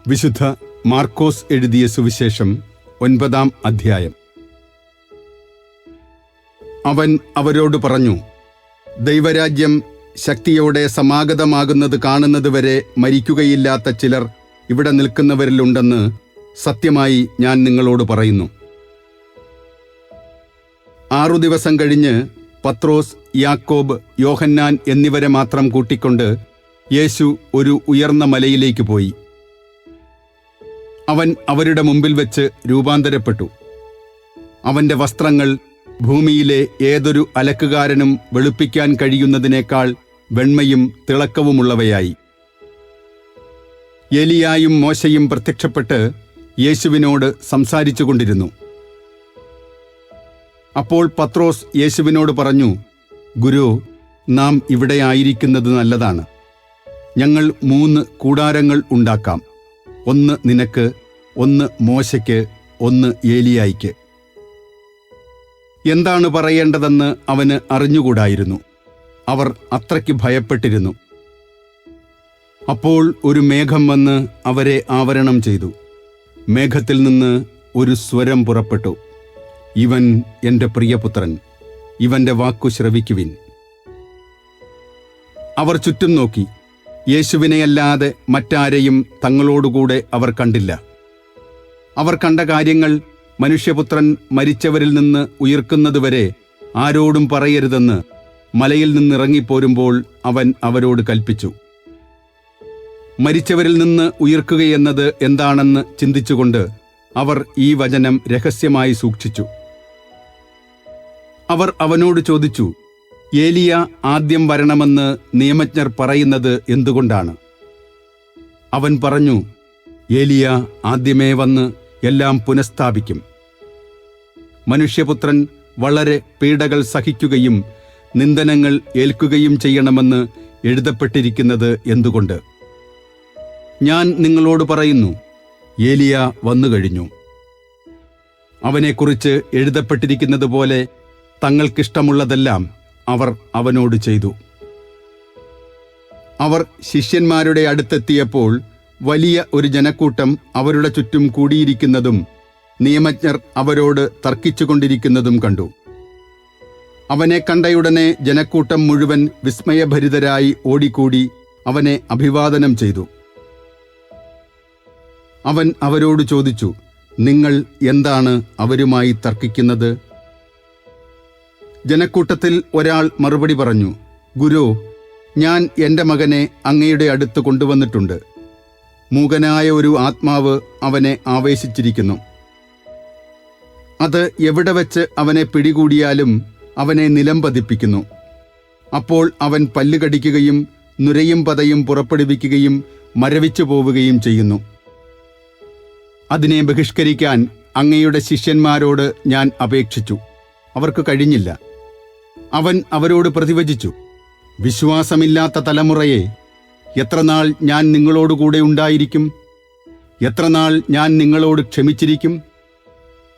വിശുദ്ധ മാർക്കോസ് എഴുതിയ സുവിശേഷം 9-ാം അധ്യായം. അവൻ അവരോട് പറഞ്ഞു, ദൈവരാജ്യം ശക്തിയോടെ സമാഗതമാകുന്നത് കാണുന്നതുവരെ മരിക്കുകയില്ലാത്ത ചിലർ ഇവിടെ നിൽക്കുന്നവരിലുണ്ടെന്ന് സത്യമായി ഞാൻ നിങ്ങളോട് പറയുന്നു. 6 ദിവസം കഴിഞ്ഞ് പത്രോസ്, യാക്കോബ്, യോഹന്നാൻ എന്നിവരെ മാത്രം കൂട്ടിക്കൊണ്ട് യേശു ഒരു ഉയർന്ന മലയിലേക്ക് പോയി. അവൻ അവരുടെ മുമ്പിൽ വെച്ച് രൂപാന്തരപ്പെട്ടു. അവന്റെ വസ്ത്രങ്ങൾ ഭൂമിയിലെ ഏതൊരു അലക്കുകാരനും വെളുപ്പിക്കാൻ കഴിയുന്നതിനേക്കാൾ വെണ്മയും തിളക്കവുമുള്ളവയായി. ഏലിയായും മോശയും പ്രത്യക്ഷപ്പെട്ട് യേശുവിനോട് സംസാരിച്ചുകൊണ്ടിരുന്നു. അപ്പോൾ പത്രോസ് യേശുവിനോട് പറഞ്ഞു, ഗുരു, നാം ഇവിടെ ആയിരിക്കുന്നത് നല്ലതാണ്. ഞങ്ങൾ 3 കൂടാരങ്ങൾ ഉണ്ടാക്കാം. 1 നിനക്ക്, 1 മോശയ്ക്ക്, 1 ഏലിയായിക്ക്. എന്താണ് പറയേണ്ടതെന്ന് അവന് അറിഞ്ഞുകൂടായിരുന്നു. അവർ അത്രയ്ക്ക് ഭയപ്പെട്ടിരുന്നു. അപ്പോൾ ഒരു മേഘം വന്ന് അവരെ ആവരണം ചെയ്തു. മേഘത്തിൽ നിന്ന് ഒരു സ്വരം പുറപ്പെട്ടു, ഇവൻ എൻ്റെ പ്രിയപുത്രൻ, ഇവൻ്റെ വാക്കു ശ്രവിക്കുവിൻ. അവർ ചുറ്റും നോക്കി. യേശുവിനെയല്ലാതെ മറ്റാരെയും തങ്ങളോടുകൂടെ അവർ കണ്ടില്ല. അവർ കണ്ട കാര്യങ്ങൾ മനുഷ്യപുത്രൻ മരിച്ചവരിൽ നിന്ന് ഉയിർക്കുന്നതുവരെ ആരോടും പറയരുതെന്ന് മലയിൽ നിന്നിറങ്ങിപ്പോരുമ്പോൾ അവൻ അവരോട് കൽപ്പിച്ചു. മരിച്ചവരിൽ നിന്ന് ഉയിർക്കുകയെന്നത് എന്താണെന്ന് ചിന്തിച്ചുകൊണ്ട് അവർ ഈ വചനം രഹസ്യമായി സൂക്ഷിച്ചു. അവർ അവനോട് ചോദിച്ചു, ഏലിയ ആദ്യം വരണമെന്ന് നിയമജ്ഞർ പറയുന്നത് എന്തുകൊണ്ടാണ്? അവൻ പറഞ്ഞു, ഏലിയ ആദ്യമേ വന്ന് എല്ലാം പുനഃസ്ഥാപിക്കും. മനുഷ്യപുത്രൻ വളരെ പീഡകൾ സഹിക്കുകയും നിന്ദനങ്ങൾ ഏൽക്കുകയും ചെയ്യണമെന്ന് എഴുതപ്പെട്ടിരിക്കുന്നത് എന്തുകൊണ്ട്? ഞാൻ നിങ്ങളോട് പറയുന്നു, ഏലിയ വന്നുകഴിഞ്ഞു. അവനെക്കുറിച്ച് എഴുതപ്പെട്ടിരിക്കുന്നത് പോലെ തങ്ങൾക്കിഷ്ടമുള്ളതെല്ലാം അവർ അവനോട് ചെയ്തു. അവർ ശിഷ്യന്മാരുടെ അടുത്തെത്തിയപ്പോൾ വലിയ ഒരു ജനക്കൂട്ടം അവരുടെ ചുറ്റും കൂടിയിരിക്കുന്നതും നിയമജ്ഞർ അവരോട് തർക്കിച്ചുകൊണ്ടിരിക്കുന്നതും കണ്ടു. അവനെ കണ്ടയുടനെ ജനക്കൂട്ടം മുഴുവൻ വിസ്മയഭരിതരായി ഓടിക്കൂടി അവനെ അഭിവാദനം ചെയ്തു. അവൻ അവരോട് ചോദിച്ചു, നിങ്ങൾ എന്താണ് അവരുമായി തർക്കിക്കുന്നത്? ജനക്കൂട്ടത്തിൽ ഒരാൾ മറുപടി പറഞ്ഞു, ഗുരു, ഞാൻ എൻ്റെ മകനെ അങ്ങയുടെ അടുത്ത് കൊണ്ടുവന്നിട്ടുണ്ട്. മൂകനായ ഒരു ആത്മാവ് അവനെ ആവേശിച്ചിരിക്കുന്നു. അത് എവിടെ വെച്ച് അവനെ പിടികൂടിയാലും അവനെ നിലം പതിപ്പിക്കുന്നു. അപ്പോൾ അവൻ പല്ലുകടിക്കുകയും നുരയും പതയും പുറപ്പെടുവിക്കുകയും മരവിച്ചു പോവുകയും ചെയ്യുന്നു. അതിനെ ബഹിഷ്കരിക്കാൻ അങ്ങയുടെ ശിഷ്യന്മാരോട് ഞാൻ അപേക്ഷിച്ചു, അവർക്ക് കഴിഞ്ഞില്ല. അവൻ അവരോട് പ്രതിവചിച്ചു, വിശ്വാസമില്ലാത്ത തലമുറയെ, എത്രനാൾ ഞാൻ നിങ്ങളോടുകൂടെ ഉണ്ടായിരിക്കും? എത്രനാൾ ഞാൻ നിങ്ങളോട് ക്ഷമിച്ചിരിക്കും?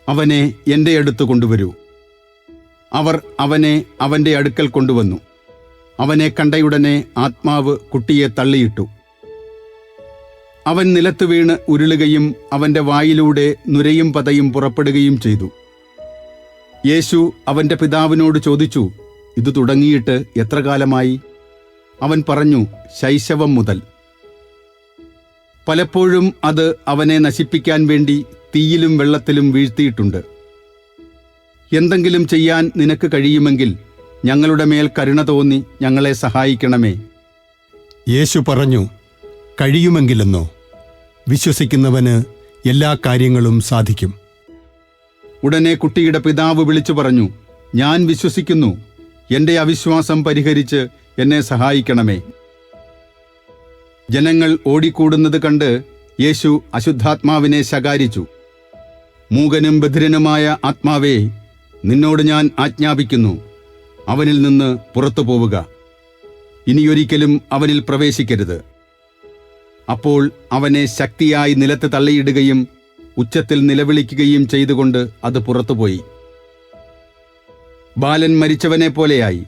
അവനെ എൻ്റെ അടുത്ത് കൊണ്ടുവരൂ. അവർ അവനെ അവൻ്റെ അടുക്കൽ കൊണ്ടുവന്നു. അവനെ കണ്ടയുടനെ ആത്മാവ് കുട്ടിയെ തള്ളിയിട്ടു. അവൻ നിലത്ത് വീണ് ഉരുളുകയും അവൻ്റെ വായിലൂടെ നുരയും പതയും പുറപ്പെടുകയും ചെയ്തു. യേശു അവൻ്റെ പിതാവിനോട് ചോദിച്ചു, ഇത് തുടങ്ങിയിട്ട് എത്ര കാലമായി? അവൻ പറഞ്ഞു, ശൈശവം മുതൽ. പലപ്പോഴും അത് അവനെ നശിപ്പിക്കാൻ വേണ്ടി തീയിലും വെള്ളത്തിലും വീഴ്ത്തിയിട്ടുണ്ട്. എന്തെങ്കിലും ചെയ്യാൻ നിനക്ക് കഴിയുമെങ്കിൽ ഞങ്ങളുടെ മേൽ കരുണ തോന്നി ഞങ്ങളെ സഹായിക്കണമേ. യേശു പറഞ്ഞു, കഴിയുമെങ്കിലെന്നോ? വിശ്വസിക്കുന്നവന് എല്ലാ കാര്യങ്ങളും സാധിക്കും. ഉടനെ കുട്ടിയുടെ പിതാവ് വിളിച്ചു പറഞ്ഞു, ഞാൻ വിശ്വസിക്കുന്നു, എൻ്റെ അവിശ്വാസം പരിഹരിച്ച് എന്നെ സഹായിക്കണമേ. ജനങ്ങൾ ഓടിക്കൂടുന്നത് കണ്ട് യേശു അശുദ്ധാത്മാവിനെ ശകാരിച്ചു. മൂകനും ബധിരനുമായ ആത്മാവേ, നിന്നോട് ഞാൻ ആജ്ഞാപിക്കുന്നു, അവനിൽ നിന്ന് പുറത്തു പോവുക. ഇനിയൊരിക്കലും അവനിൽ പ്രവേശിക്കരുത്. അപ്പോൾ അവനെ ശക്തിയായി നിലത്ത് തള്ളിയിടുകയും ഉച്ചത്തിൽ നിലവിളിക്കുകയും ചെയ്തുകൊണ്ട് അത് പുറത്തുപോയി. ബാലൻ മരിച്ചവനെ പോലെയായി.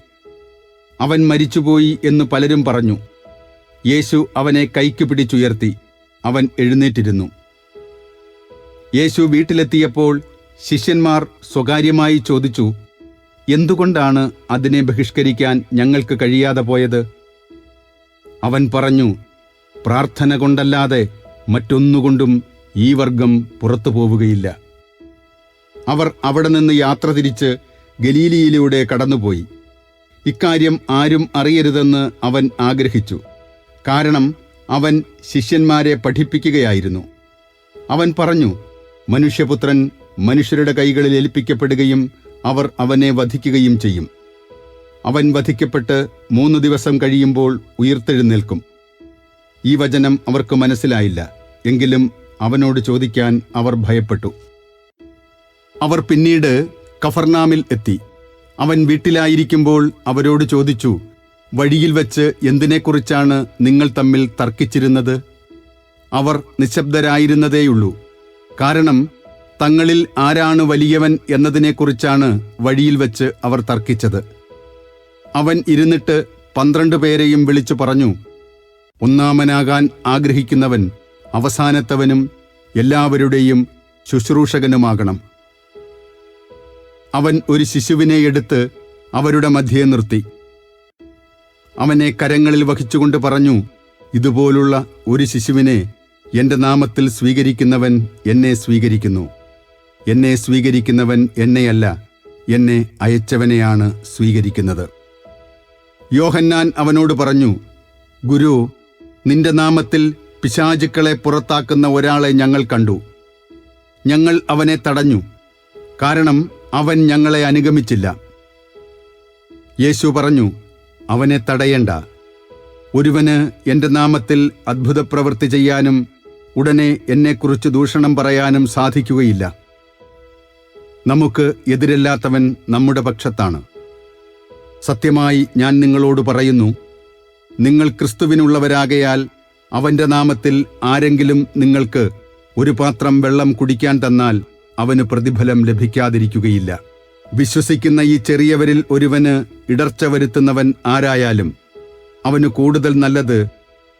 അവൻ മരിച്ചുപോയി എന്ന് പലരും പറഞ്ഞു. യേശു അവനെ കൈക്ക് പിടിച്ചുയർത്തി അവൻ എഴുന്നേറ്റിരുന്നു. യേശു വീട്ടിലെത്തിയപ്പോൾ ശിഷ്യന്മാർ സ്വകാര്യമായി ചോദിച്ചു, എന്തുകൊണ്ടാണ് അതിനെ ബഹിഷ്കരിക്കാൻ ഞങ്ങൾക്ക് കഴിയാതെ പോയത്? അവൻ പറഞ്ഞു, പ്രാർത്ഥന കൊണ്ടല്ലാതെ മറ്റൊന്നുകൊണ്ടും ഈ വർഗം പുറത്തു പോവുകയില്ല. അവർ അവിടെ നിന്ന് യാത്ര തിരിച്ച് ഗലീലിയിലൂടെ കടന്നുപോയി. ഇക്കാര്യം ആരും അറിയരുതെന്ന് അവൻ ആഗ്രഹിച്ചു, കാരണം അവൻ ശിഷ്യന്മാരെ പഠിപ്പിക്കുകയായിരുന്നു. അവൻ പറഞ്ഞു, മനുഷ്യപുത്രൻ മനുഷ്യരുടെ കൈകളിൽ ഏൽപ്പിക്കപ്പെടുകയും അവർ അവനെ വധിക്കുകയും ചെയ്യും. അവൻ വധിക്കപ്പെട്ട് 3 ദിവസം കഴിയുമ്പോൾ ഉയിർത്തെഴുന്നേൽക്കും. ഈ വചനം അവർക്ക് മനസ്സിലായില്ല. എങ്കിലും അവനോട് ചോദിക്കാൻ അവർ ഭയപ്പെട്ടു. അവർ പിന്നീട് കഫർനാമിൽ എത്തി. അവൻ വീട്ടിലായിരിക്കുമ്പോൾ അവരോട് ചോദിച്ചു, വഴിയിൽ വച്ച് എന്തിനെക്കുറിച്ചാണ് നിങ്ങൾ തമ്മിൽ തർക്കിച്ചിരുന്നത്? അവർ നിശബ്ദരായിരുന്നതേയുള്ളൂ. കാരണം തങ്ങളിൽ ആരാണ് വലിയവൻ എന്നതിനെക്കുറിച്ചാണ് വഴിയിൽ വച്ച് അവർ തർക്കിച്ചത്. അവൻ ഇരുന്നിട്ട് 12 പേരെയും വിളിച്ചു പറഞ്ഞു, ഒന്നാമനാകാൻ ആഗ്രഹിക്കുന്നവൻ അവസാനത്തവനും എല്ലാവരുടെയും ശുശ്രൂഷകനുമാകണം. അവൻ ഒരു ശിശുവിനെ എടുത്ത് അവരുടെ മധ്യേ നിർത്തി. അവനെ കരങ്ങളിൽ വഹിച്ചുകൊണ്ട് പറഞ്ഞു, ഇതുപോലുള്ള ഒരു ശിശുവിനെ എന്റെ നാമത്തിൽ സ്വീകരിക്കുന്നവൻ എന്നെ സ്വീകരിക്കുന്നു. എന്നെ സ്വീകരിക്കുന്നവൻ എന്നെയല്ല, എന്നെ അയച്ചവനെയാണ് സ്വീകരിക്കുന്നത്. യോഹന്നാൻ അവനോട് പറഞ്ഞു, ഗുരു, നിന്റെ നാമത്തിൽ പിശാചുക്കളെ പുറത്താക്കുന്ന ഒരാളെ ഞങ്ങൾ കണ്ടു. ഞങ്ങൾ അവനെ തടഞ്ഞു, കാരണം അവൻ ഞങ്ങളെ അനുഗമിച്ചില്ല. യേശു പറഞ്ഞു, അവനെ തടയണ്ട. ഒരുവന് എന്റെ നാമത്തിൽ അത്ഭുതപ്രവൃത്തി ചെയ്യാനും ഉടനെ എന്നെക്കുറിച്ച് ദൂഷണം പറയാനും സാധിക്കുകയില്ല. നമുക്ക് എതിരല്ലാത്തവൻ നമ്മുടെ പക്ഷത്താണ്. സത്യമായി ഞാൻ നിങ്ങളോട് പറയുന്നു, നിങ്ങൾ ക്രിസ്തുവിനുള്ളവരാകയാൽ അവന്റെ നാമത്തിൽ ആരെങ്കിലും നിങ്ങൾക്ക് ഒരു പാത്രം വെള്ളം കുടിക്കാൻ തന്നാൽ അവന് പ്രതിഫലം ലഭിക്കാതിരിക്കുകയില്ല. വിശ്വസിക്കുന്ന ഈ ചെറിയവരിൽ ഒരുവന് ഇടർച്ച വരുത്തുന്നവൻ ആരായാലും അവന് കൂടുതൽ നല്ലത്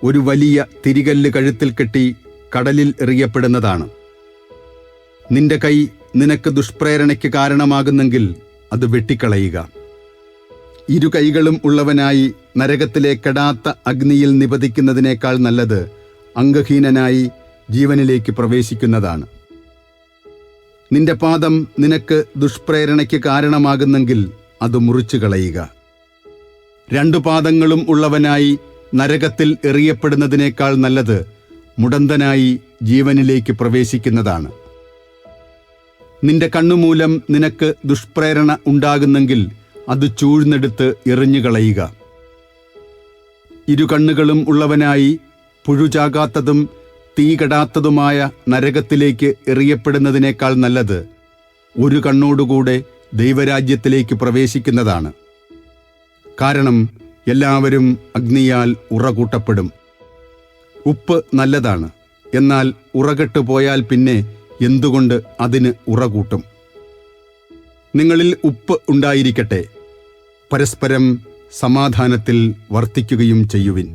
ഒരു വലിയ തിരികല്ല് കഴുത്തിൽ കെട്ടി കടലിൽ എറിയപ്പെടുന്നതാണ്. നിന്റെ കൈ നിനക്ക് ദുഷ്പ്രേരണയ്ക്ക് കാരണമാകുന്നെങ്കിൽ അത് വെട്ടിക്കളയുക. 2 കൈകളും ഉള്ളവനായി നരകത്തിലെ കെടാത്ത അഗ്നിയിൽ നിപതിക്കുന്നതിനേക്കാൾ നല്ലത് അംഗഹീനനായി ജീവനിലേക്ക് പ്രവേശിക്കുന്നതാണ്. നിന്റെ പാദം നിനക്ക് ദുഷ്പ്രേരണയ്ക്ക് കാരണമാകുന്നെങ്കിൽ അത് മുറിച്ചു കളയുക. 2 പാദങ്ങളും ഉള്ളവനായി നരകത്തിൽ എറിയപ്പെടുന്നതിനേക്കാൾ നല്ലത് മുടന്തനായി ജീവനിലേക്ക് പ്രവേശിക്കുന്നതാണ്. നിന്റെ കണ്ണുമൂലം നിനക്ക് ദുഷ്പ്രേരണ ഉണ്ടാകുന്നെങ്കിൽ അത് ചൂഴ്ന്നെടുത്ത് എറിഞ്ഞുകളയുക. 2 കണ്ണുകളും ഉള്ളവനായി പുഴുചാകാത്തതും തീ കെടാത്തതുമായ നരകത്തിലേക്ക് എറിയപ്പെടുന്നതിനേക്കാൾ നല്ലത് 1 കണ്ണോടുകൂടെ ദൈവരാജ്യത്തിലേക്ക് പ്രവേശിക്കുന്നതാണ്. കാരണം എല്ലാവരും അഗ്നിയാൽ ഉറകൂട്ടപ്പെടും. ഉപ്പ് നല്ലതാണ്, എന്നാൽ ഉറകെട്ടു പോയാൽ പിന്നെ എന്തുകൊണ്ട് അതിന് ഉറകൂട്ടും? നിങ്ങളിൽ ഉപ്പ് ഉണ്ടായിരിക്കട്ടെ, പരസ്പരം സമാധാനത്തിൽ വർത്തിക്കുകയും ചെയ്യുവിൻ.